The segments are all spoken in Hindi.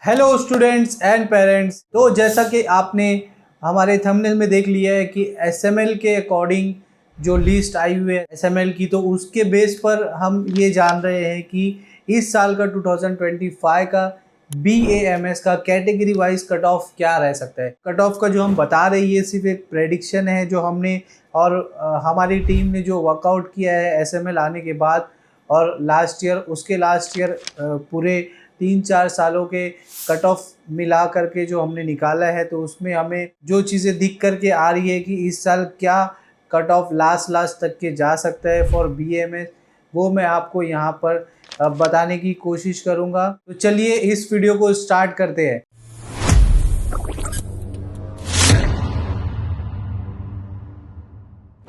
Hello students and parents. तो जैसा कि आपने हमारे थंबनेल में देख लिया है कि एसएमएल के अकॉर्डिंग जो लिस्ट आई हुई है एसएमएल की, तो उसके बेस पर हम ये जान रहे हैं कि इस साल का 2025 का बीएएमएस का कैटेगरी वाइज कट ऑफ क्या रह सकता है। कट ऑफ का जो हम बता रहे हैं ये सिर्फ एक प्रेडिक्शन है जो हमने और हमारी टीम ने जो वर्कआउट किया है एसएमएल आने के बाद और लास्ट ईयर पूरे 3-4 सालों के कट ऑफ मिला करके जो हमने निकाला है, तो उसमें हमें जो चीज़ें दिख करके आ रही है कि इस साल क्या कट ऑफ लास्ट तक के जा सकता है फॉर बीएमएस, वो मैं आपको यहाँ पर बताने की कोशिश करूँगा। तो चलिए इस वीडियो को स्टार्ट करते हैं।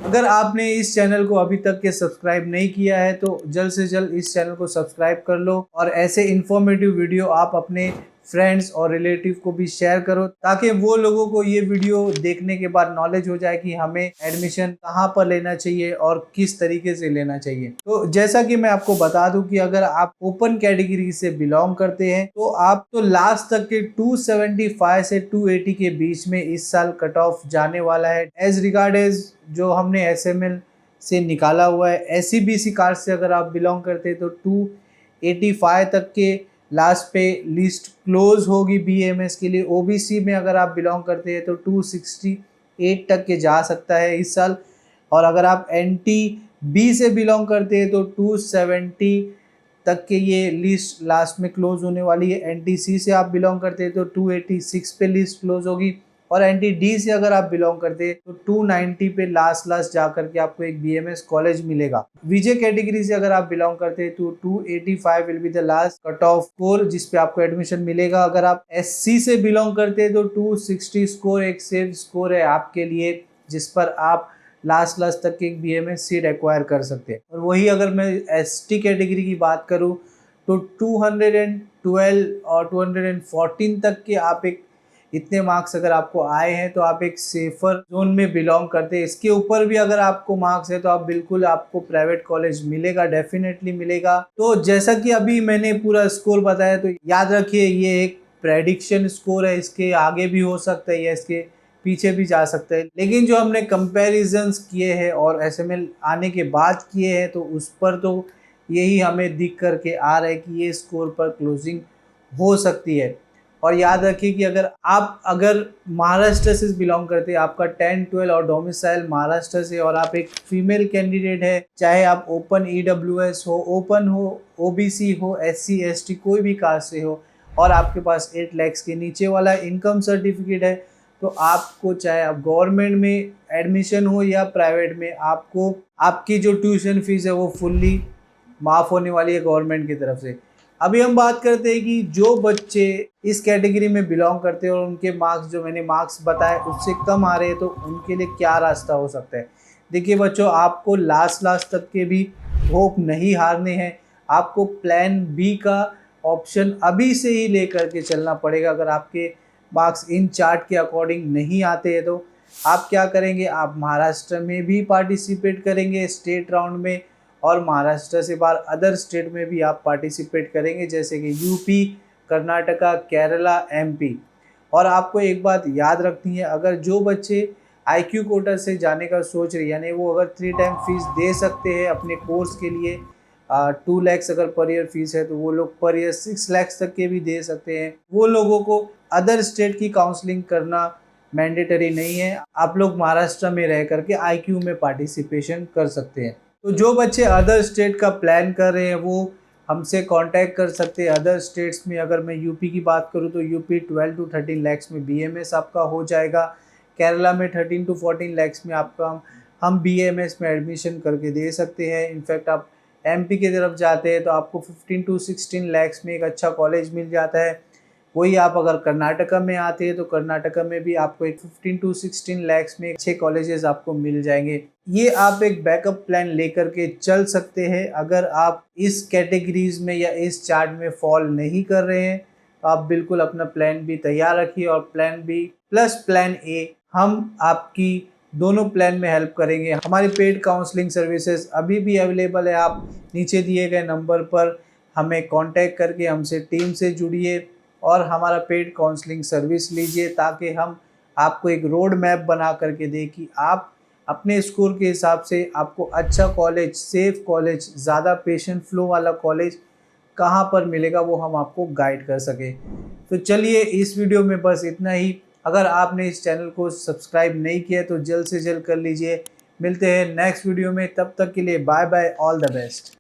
अगर आपने इस चैनल को अभी तक के सब्सक्राइब नहीं किया है तो जल्द से जल्द इस चैनल को सब्सक्राइब कर लो और ऐसे इन्फॉर्मेटिव वीडियो आप अपने फ्रेंड्स और रिलेटिव को भी शेयर करो ताकि वो लोगों को ये वीडियो देखने के बाद नॉलेज हो जाए कि हमें एडमिशन कहाँ पर लेना चाहिए और किस तरीके से लेना चाहिए। तो जैसा कि मैं आपको बता दूं कि अगर आप ओपन कैटेगरी से बिलोंग करते हैं तो आप तो लास्ट तक के 275 से 280 के बीच में इस साल कट ऑफ जाने वाला है। एज रिगार्ड एज जो हमने एसएमएल से निकाला हुआ है, एससीबीसी कास्ट से अगर आप बिलोंग करते हैं तो 285 तक के लास्ट पे लिस्ट क्लोज होगी बीएमएस के लिए। ओबीसी में अगर आप बिलोंग करते हैं तो 268 तक के जा सकता है इस साल, और अगर आप एनटी बी से बिलोंग करते हैं तो 270 तक के ये लिस्ट लास्ट में क्लोज होने वाली है। एनटी सी से आप बिलोंग करते हैं तो 286 पे लिस्ट क्लोज होगी, और एनटी डी से अगर आप बिलोंग करते हैं तो 290 पे लास्ट जा करके आपको एक बीएमएस कॉलेज मिलेगा। विजय कैटेगरी से अगर आप बिलोंग करते हैं तो 285 will be the last cut off score जिस पे आपको एडमिशन मिलेगा। अगर आप एससी से बिलोंग करते हैं तो 260 स्कोर एक सेफ स्कोर है आपके लिए जिस पर आप लास्ट तक की एक बीएमएस सीट एक्वायर कर सकते हैं। और वही अगर मैं एसटी कैटेगरी की बात करूं तो 212 और 214 तक के आप एक इतने मार्क्स अगर आपको आए हैं तो आप एक सेफर जोन में बिलोंग करते हैं। इसके ऊपर भी अगर आपको मार्क्स है तो आप बिल्कुल आपको प्राइवेट कॉलेज मिलेगा, डेफिनेटली मिलेगा। तो जैसा कि अभी मैंने पूरा स्कोर बताया तो याद रखिए ये एक प्रेडिक्शन स्कोर है, इसके आगे भी हो सकता है या इसके पीछे भी जा सकता है, लेकिन जो हमने कंपैरिजंस किए हैं और एसएमएल आने के बाद किए हैं तो उस पर तो यही हमें दिख करके आ रहा है कि ये स्कोर पर क्लोजिंग हो सकती है। और याद रखिए कि अगर महाराष्ट्र से बिलोंग करते हैं, आपका 10-12 और डोमिसाइल महाराष्ट्र से, और आप एक फीमेल कैंडिडेट है, चाहे आप ओपन ईडब्ल्यूएस हो, ओपन हो, ओबीसी हो, एससी एसटी कोई भी कास्ट से हो, और आपके पास 8 लाख के नीचे वाला इनकम सर्टिफिकेट है, तो आपको चाहे आप गवर्नमेंट में एडमिशन हो या प्राइवेट में, आपको आपकी जो ट्यूशन फीस है वो फुल्ली माफ़ होने वाली है गवर्नमेंट की तरफ से। अभी हम बात करते हैं कि जो बच्चे इस कैटेगरी में बिलोंग करते हैं और उनके मार्क्स जो मैंने मार्क्स बताए उससे कम आ रहे हैं तो उनके लिए क्या रास्ता हो सकता है। देखिए बच्चों, आपको लास्ट तक के भी होप नहीं हारने हैं। आपको प्लान बी का ऑप्शन अभी से ही लेकर के चलना पड़ेगा। अगर आपके मार्क्स इन चार्ट के अकॉर्डिंग नहीं आते हैं तो आप क्या करेंगे, आप महाराष्ट्र में भी पार्टिसिपेट करेंगे स्टेट राउंड में, और महाराष्ट्र से बाहर अदर स्टेट में भी आप पार्टिसिपेट करेंगे जैसे कि यूपी, कर्नाटका, केरला, एमपी। और आपको एक बात याद रखनी है, अगर जो बच्चे आईक्यू कोटा से जाने का सोच रहे यानी वो अगर 3 टाइम फीस दे सकते हैं अपने कोर्स के लिए, 2 लाख अगर पर ईयर फीस है तो वो लोग पर ईयर 6 लाख तक के भी दे सकते हैं। वो लोगों को अदर स्टेट की काउंसलिंग करना मैंडेटरी नहीं है, आप लोग महाराष्ट्र में रह करके आईक्यू में पार्टिसिपेशन कर सकते हैं। तो जो बच्चे अदर स्टेट का प्लान कर रहे हैं वो हमसे कांटेक्ट कर सकते हैं। अदर स्टेट्स में अगर मैं यूपी की बात करूं तो यूपी 12 to 13 लाख में बीएमएस आपका हो जाएगा। केरला में 13 to 14 लाख में आपका हम बीएमएस में एडमिशन करके दे सकते हैं। इनफैक्ट आप एमपी की तरफ जाते हैं तो आपको 15 to 16 लाख में एक अच्छा कॉलेज मिल जाता है। वही आप अगर कर्नाटका में आते हैं तो कर्नाटका में भी आपको एक 15 to 16 लाख में अच्छे कॉलेजेस आपको मिल जाएंगे। ये आप एक बैकअप प्लान लेकर के चल सकते हैं। अगर आप इस कैटेगरीज में या इस चार्ट में फॉल नहीं कर रहे हैं तो आप बिल्कुल अपना प्लान बी तैयार रखिए, और plan B plus plan A हम आपकी दोनों प्लान में हेल्प करेंगे। हमारी पेड काउंसलिंग सर्विसेज अभी भी अवेलेबल है। आप नीचे दिए गए नंबर पर हमें कांटेक्ट करके हमसे टीम से जुड़िए और हमारा पेड काउंसलिंग सर्विस लीजिए, ताकि हम आपको एक रोड मैप बना करके दें कि आप अपने स्कोर के हिसाब से आपको अच्छा कॉलेज, सेफ कॉलेज, ज़्यादा पेशेंट फ्लो वाला कॉलेज कहाँ पर मिलेगा वो हम आपको गाइड कर सके। तो चलिए इस वीडियो में बस इतना ही। अगर आपने इस चैनल को सब्सक्राइब नहीं किया तो जल्द से जल्द कर लीजिए। मिलते हैं नेक्स्ट वीडियो में, तब तक के लिए bye bye, all the best.